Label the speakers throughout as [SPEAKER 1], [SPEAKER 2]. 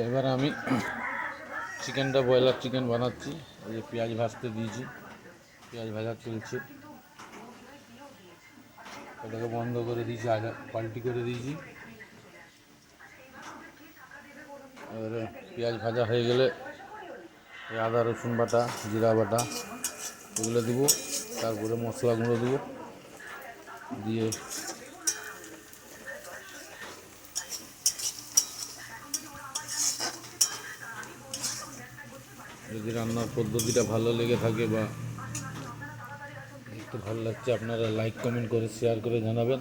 [SPEAKER 1] এবার আমি চিকেনটা ব্রয়লার চিকেন বানাচ্ছি। এই যে পেঁয়াজ ভাজতে দিয়েছি, পেঁয়াজ ভাজা চলছে। এটাকে বন্ধ করে দিয়েছি, পাল্টি করে দিয়েছি। এবারে পেঁয়াজ ভাজা হয়ে গেলে আদা রসুন বাটা, জিরা বাটা এগুলো দেবো। তারপরে মশলা গুঁড়ো দেবো, দিয়ে যদি রান্নার পদ্ধতিটা ভালো লেগে থাকে বা দেখতে ভালো লাগছে, আপনারা লাইক কমেন্ট করে শেয়ার করে জানাবেন।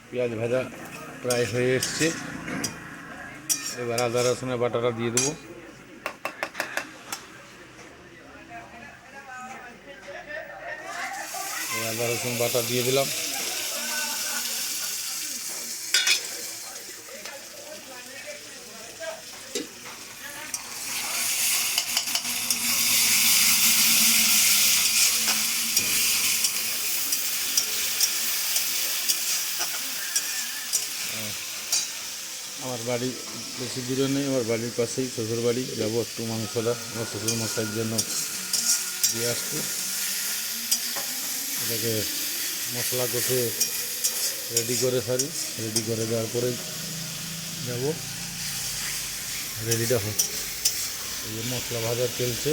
[SPEAKER 1] পেঁয়াজ ভাজা প্রায় হয়ে এসছে। এবার আদা রসুনের বাটাটা দিয়ে দেবো। আদা রসুন বাটা দিয়ে দিলাম। আমার বাড়ি বেশি দূরে নেই, আমার বাড়ির পাশেই শ্বশুর বাড়ি। যাবো একটু মাংসটা আমার শ্বশুর মশাইয়ের জন্য দিয়ে আসছি। এটাকে মশলা কষে রেডি করে সারি, রেডি করে দেওয়ার পরে যাবো। রেডিটা হয়, এই যে মশলা ভাজা চলছে।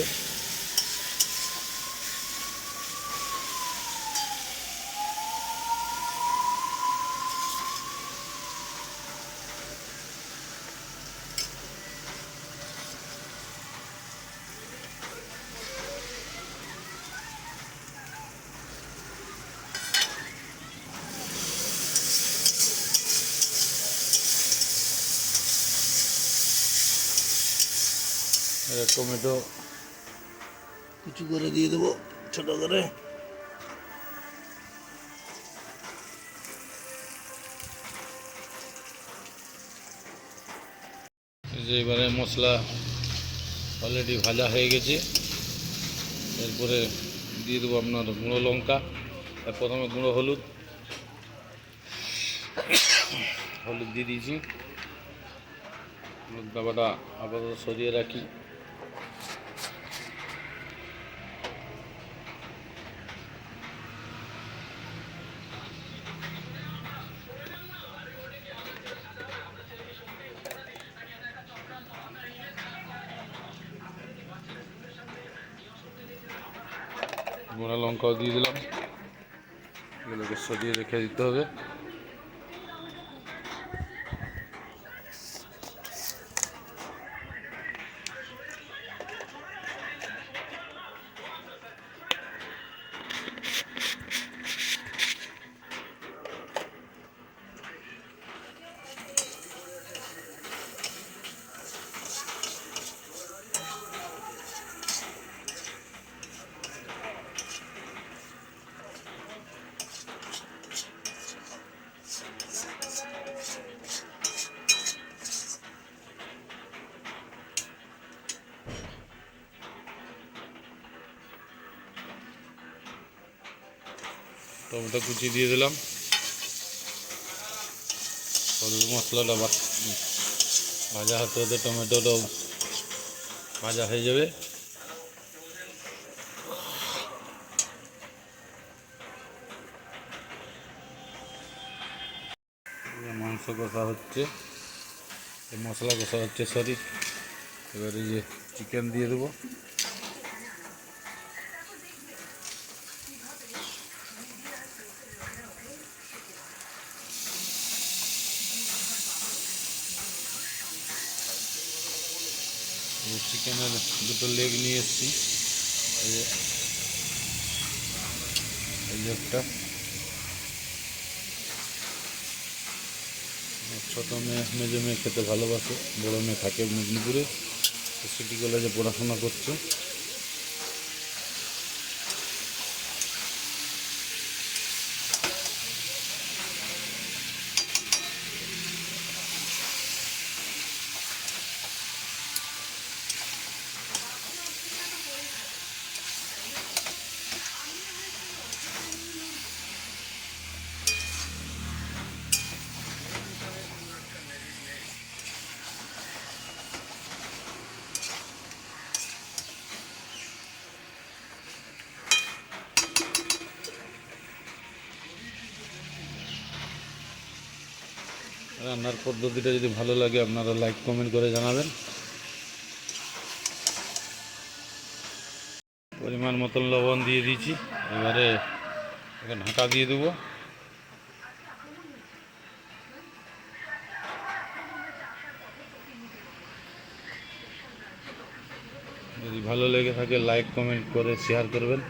[SPEAKER 1] টমেটো কুচি করে দিয়ে দেবো ছোট করে। যে এবারে মশলা অলরেডি ভাজা হয়ে গেছে। এরপরে দিয়ে দেবো আপনার গুঁড়ো লঙ্কা, আর প্রথমে গুঁড়ো হলুদ দিয়ে দিয়েছি। হলুদ ডাবাটা আপাতত সরিয়ে রাখি। গুঁড়া লঙ্কাও দিয়ে দিলাম, এগুলোকে সরিয়ে রেখে দিতে হবে। টমেটো কুচি দিয়ে দিলাম। হলুদ মশলাটা ভাজা হতে হতে টমেটোটাও ভাজা হয়ে যাবে। মাংস কষা হচ্ছে, মশলা কষা হচ্ছে, সরি। এবার এই যে চিকেন দিয়ে দেবো। চিকেনের দুটো লেগ নিয়ে এসেছি, এই লেগটা। ছোটো মেয়ে, মেজো মেয়ে খেতে ভালোবাসে, বড়ো মেয়ে থাকে মেদিনীপুরে, সিটি কলেজে পড়াশোনা করছে। রান্নার পদ্ধতিটা যদি ভালো লাগে আপনারা লাইক কমেন্ট করে জানাবেন। পরিমাণ মতন লবণ দিয়ে দিয়েছি, এবারে এখানে ঢাকা দিয়ে দেবো। যদি ভালো লেগে থাকে লাইক কমেন্ট করে শেয়ার করবেন।